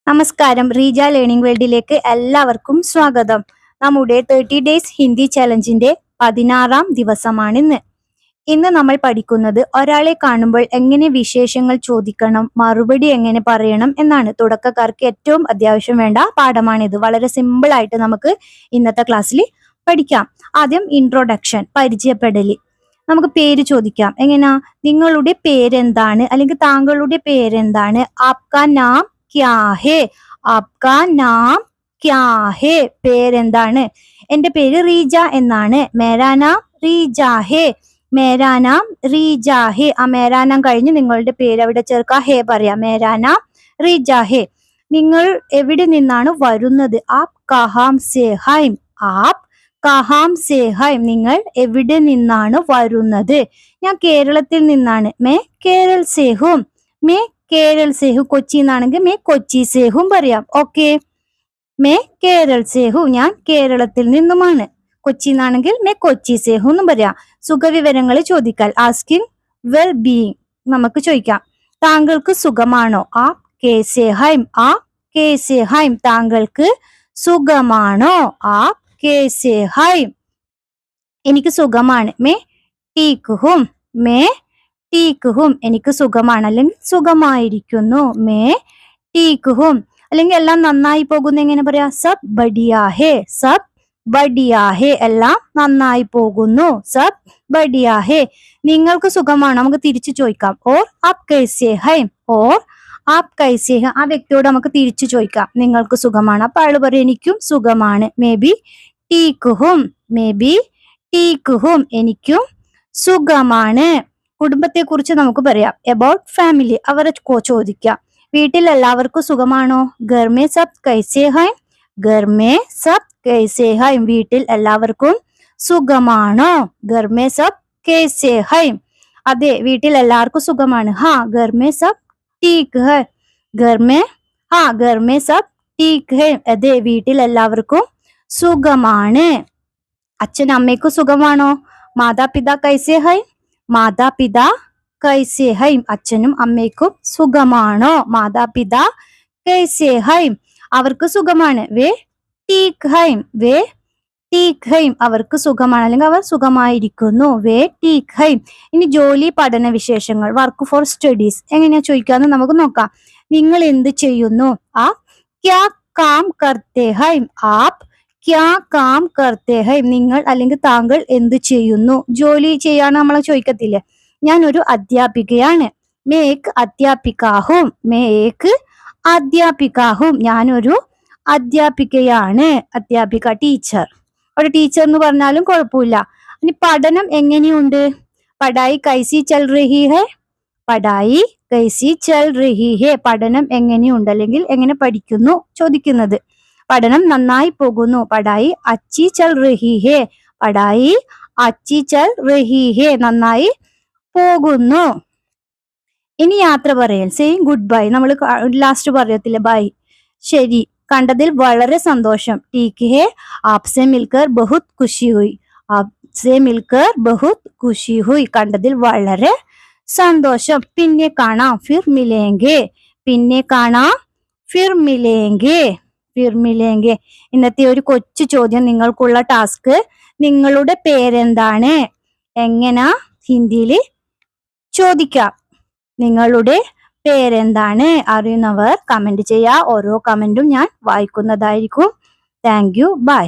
നമസ്കാരം, റീജ ലേണിംഗ് വേൾഡിലേക്ക് എല്ലാവർക്കും സ്വാഗതം. നമ്മുടെ 30 ഡേയ്സ് ഹിന്ദി ചലഞ്ചിന്റെ 16ാം ദിവസമാണിന്ന്. ഇന്ന് നമ്മൾ പഠിക്കുന്നത് ഒരാളെ കാണുമ്പോൾ എങ്ങനെ വിശേഷങ്ങൾ ചോദിക്കണം, മറുപടി എങ്ങനെ പറയണം എന്നാണ്. തുടക്കക്കാർക്ക് ഏറ്റവും അത്യാവശ്യം വേണ്ട പാഠമാണിത്. വളരെ സിമ്പിൾ ആയിട്ട് നമുക്ക് ഇന്നത്തെ ക്ലാസ്സിൽ പഠിക്കാം. ആദ്യം ഇൻട്രൊഡക്ഷൻ, പരിചയപ്പെടല്. നമുക്ക് പേര് ചോദിക്കാം. എങ്ങനെയാ? നിങ്ങളുടെ പേരെന്താണ് അല്ലെങ്കിൽ താങ്കളുടെ പേരെന്താണ്? ആപ്കാ നാം ക്യാ ഹേ? ആപ്കാ നാം ക്യാ ഹേ? പേരെന്താണ്? എന്റെ പേര് റീജ എന്നാണ്. മേരാ നാം റീജ ഹേ. മേരാ നാം റീജ ഹേ. ആ മേരാ നാം കഴിഞ്ഞ് നിങ്ങളുടെ പേര് അവിടെ ചേർക്കുക, ഹേ പറയാം. മേരാ നാം റീജ ഹേ. നിങ്ങൾ എവിടെ നിന്നാണ് വരുന്നത്? ആപ് കഹാം സേ ഹൈം? ആപ് കഹാം സേ ഹൈം? നിങ്ങൾ എവിടെ നിന്നാണ് വരുന്നത്? ഞാൻ കേരളത്തിൽ നിന്നാണ്. മേ കേരൾ സേ ഹൂം. മേ കേരൾ സേ ഹൂ. കൊച്ചി എന്നാണെങ്കിൽ മേ കൊച്ചി സേ ഹൂം പറയാം. ഓക്കെ, മേ കേരൾ സേ ഹൂ, ഞാൻ കേരളത്തിൽ നിന്നുമാണ്. കൊച്ചി എന്നാണെങ്കിൽ മേ കൊച്ചി സേ ഹൂ എന്നും പറയാം. സുഖവിവരങ്ങൾ ചോദിക്കാൻ, ആസ്കിങ് വെൽ ബീയിങ്. നമുക്ക് ചോദിക്കാം, താങ്കൾക്ക് സുഖമാണോ? ആപ് കേസേ ഹൈം? ആപ് കേസേ ഹൈം? താങ്കൾക്ക് സുഖമാണോ? ആപ് കേസേ ഹൈം? എനിക്ക് സുഖമാണ്. മേ ടീക്ക് ഹൂം. മേ ടീക്ക് ഹൂം. എനിക്ക് സുഖമാണ് അല്ലെങ്കിൽ സുഖമായിരിക്കുന്നു. മേ ടീക്ക് ഹൂം. അല്ലെങ്കിൽ എല്ലാം നന്നായി പോകുന്നു എങ്ങനെ പറയാ? സബ് ബഡിയാ ഹേ. സബ് ബഡിയാ ഹേ. എല്ലാം നന്നായി പോകുന്നു. സബ് ബഡിയാ ഹേ. നിങ്ങൾക്ക് സുഖമാണോ? നമുക്ക് തിരിച്ചു ചോദിക്കാം. ഓർ ആപ് കൈസേ ഹൈം? ഓർ ആപ് കൈസേ ഹൈം? ആ വ്യക്തിയോട് നമുക്ക് തിരിച്ചു ചോദിക്കാം, നിങ്ങൾക്ക് സുഖമാണ്. അപ്പൊ അയാൾ പറയും, എനിക്കും സുഖമാണ്. മേ ബി ടീക്ക് ഹൂം. മേ ബി ടീക്ക് ഹൂം. എനിക്കും സുഖമാണ്. കുടുംബത്തെ കുറിച്ച് നമുക്ക് പറയാം. എബൌട്ട് ഫാമിലി, അവരെ ചോദിക്കാം. വീട്ടിൽ എല്ലാവർക്കും സുഖമാണോ? ഘർ മേ സബ് കൈസേ ഹൈം? ഘർ മേ സബ് കൈസേ ഹൈം? വീട്ടിൽ എല്ലാവർക്കും സുഖമാണോ? ഘർ മേ സബ് കൈസേ ഹൈം? അതെ, വീട്ടിൽ എല്ലാവർക്കും സുഖമാണ്. ഹാ ഘർ മേ സബ് ടീക്ക് ഹൈ? ഘർ മേ ഘർ മേ സബ് ടീക്ക് ഹൈ? അതെ, വീട്ടിൽ എല്ലാവർക്കും സുഖമാണ്. അച്ഛൻ അമ്മയ്ക്കും സുഖമാണോ? മാതാപിതാ കൈസേ ഹൈ? മാതാപിതാ കൈസേ ഹൈം? അച്ഛനും അമ്മയ്ക്കും സുഖമാണോ? മാതാപിതാ കൈസേ ഹൈം? അവർക്ക് സുഖമാണ്. വേ ടീക്ക് ഹൈം? വേ ടീക്ക് ഹൈം? അവർക്ക് സുഖമാണ് അല്ലെങ്കിൽ അവർ സുഖമായിരിക്കുന്നു. വേ ടീക്ക് ഹൈം? ഇനി ജോലി, പഠന വിശേഷങ്ങൾ, വർക്ക് ഫോർ സ്റ്റഡീസ് എങ്ങനെയാ ചോദിക്കാന്ന് നമുക്ക് നോക്കാം. നിങ്ങൾ എന്ത് ചെയ്യുന്നു? ആപ് ക്യാ കാം കർത്തേ ഹൈം? ആപ് ക്യാ കാം കർത്തേ ഹൈം? നിങ്ങൾ അല്ലെങ്കിൽ താങ്കൾ എന്ത് ചെയ്യുന്നു? ജോലി ചെയ്യാന്ന് നമ്മളെ ചോദിക്കത്തില്ലേ? ഞാൻ ഒരു അധ്യാപികയാണ്. മേ ഏക് അധ്യാപികാ ഹൂം. മേ ഏക് അധ്യാപികാ ഹൂം. ഞാനൊരു അധ്യാപികയാണ്. അധ്യാപിക, ടീച്ചർ. ഒരു ടീച്ചർ എന്ന് പറഞ്ഞാലും കുഴപ്പമില്ല. ഇനി പഠനം എങ്ങനെയുണ്ട്? പഠായി കൈസി ചൽ രഹി ഹൈ? പഠായി കൈസി ചൽ രഹി ഹൈ? പഠനം എങ്ങനെയുണ്ട് അല്ലെങ്കിൽ എങ്ങനെ പഠിക്കുന്നു ചോദിക്കുന്നത്. പഠനം നന്നായി പോകുന്നു. പഠായി അച്ചി ചൽ രഹി ഹേ? പഠായി അച്ചി ചൽ രഹി ഹേ? നന്നായി പോകുന്നു. ഇനി യാത്ര പറയൽ, സെയിം ഗുഡ് ബൈ. നമ്മൾ ലാസ്റ്റ് പറയത്തില്ലേ, ബൈ. ശരി, കണ്ടതിൽ വളരെ സന്തോഷം. ടീക്ക് ഹേ, ആപ്സെ മിൽക്കർ ബഹുത് ഖുഷി ഹുയി. ആപ്സെ മിൽക്കർ ബഹുത് ഖുഷി ഹുയി. കണ്ടതിൽ വളരെ സന്തോഷം. പിന്നെ കാണാം, ഫിർ മിലേംഗെ. പിന്നെ കാണാം, ഫിർ മിലേംഗെ. ഫിർ മിലേംഗെ. ഇന്നത്തെ ഒരു കൊച്ചു ചോദ്യം, നിങ്ങൾക്കുള്ള ടാസ്ക്, നിങ്ങളുടെ പേരെന്താണ് എങ്ങനെ ഹിന്ദിയിൽ ചോദിക്കാം. നിങ്ങളുടെ പേരെന്താണ് അറിയുന്നവർ കമന്റ് ചെയ്യുക. ഓരോ കമന്റും ഞാൻ വായിക്കുന്നതായിരിക്കും. Thank you. ബൈ.